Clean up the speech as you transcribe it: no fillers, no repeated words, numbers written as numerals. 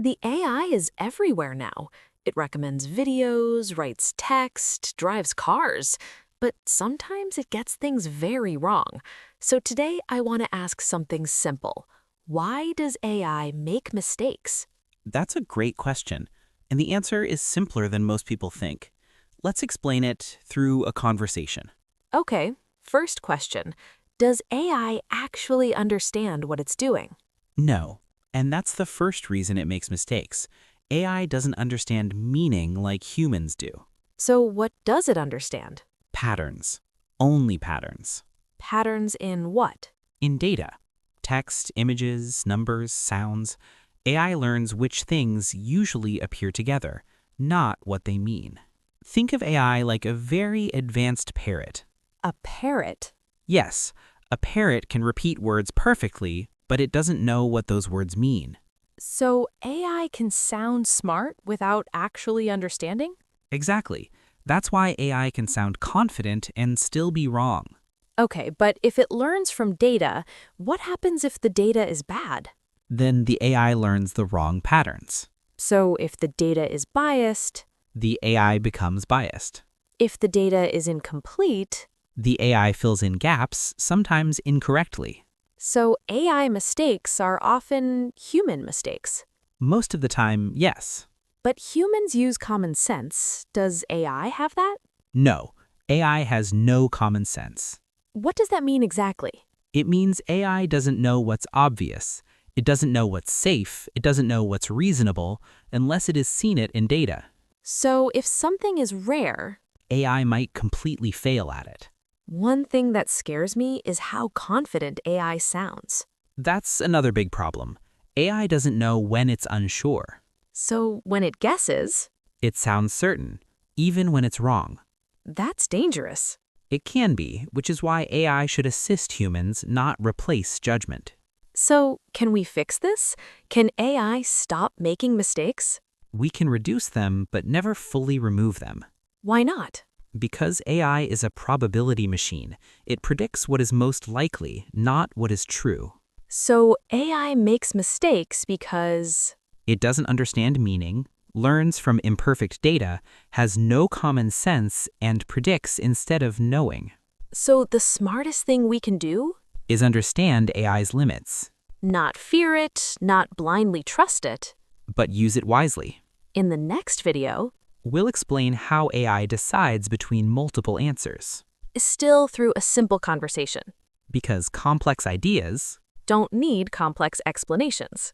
The AI is everywhere now. It recommends videos, writes text, drives cars, but sometimes it gets things very wrong. So today I want to ask something simple. Why does AI make mistakes? That's a great question, and the answer is simpler than most people think. Let's explain it through a conversation. Okay, first question. Does AI actually understand what it's doing? No, and that's the first reason it makes mistakes. AI doesn't understand meaning like humans do. So what does it understand? Patterns. Only patterns. Patterns in what? In data, text, images, numbers, sounds, AI learns which things usually appear together, not what they mean. Think of AI like a very advanced parrot. A parrot. Yes, a parrot can repeat words perfectly, but it doesn't know what those words mean. So AI can sound smart without actually understanding? Exactly. That's why AI can sound confident and still be wrong. Okay, but if it learns from data, what happens if the data is bad? Then the AI learns the wrong patterns. So if the data is biased, The AI becomes biased. if the data is incomplete, The AI fills in gaps, sometimes incorrectly. so AI mistakes are often human mistakes. Most of the time, yes. But humans use common sense. Does AI have that? No, AI has no common sense. What does that mean exactly? It means AI doesn't know what's obvious. It doesn't know what's safe. It doesn't know what's reasonable unless it has seen it in data. So if something is rare, AI might completely fail at it. one thing that scares me is how confident AI sounds. That's another big problem. AI doesn't know when it's unsure. So when it guesses, It sounds certain, even when it's wrong. that's dangerous. It can be, which is why AI should assist humans, not replace judgment. So can we fix this? Can AI stop making mistakes? We can reduce them, but never fully remove them. Why not? Because AI is a probability machine, it predicts what is most likely, not what is true. So AI makes mistakes because... It doesn't understand meaning, learns from imperfect data, has no common sense, and predicts instead of knowing. So the smartest thing we can do? Is understand AI's limits, Not fear it, not blindly trust it. but use it wisely. In the next video, We'll explain how AI decides between multiple answers. is still through a simple conversation. Because complex ideas Don't need complex explanations.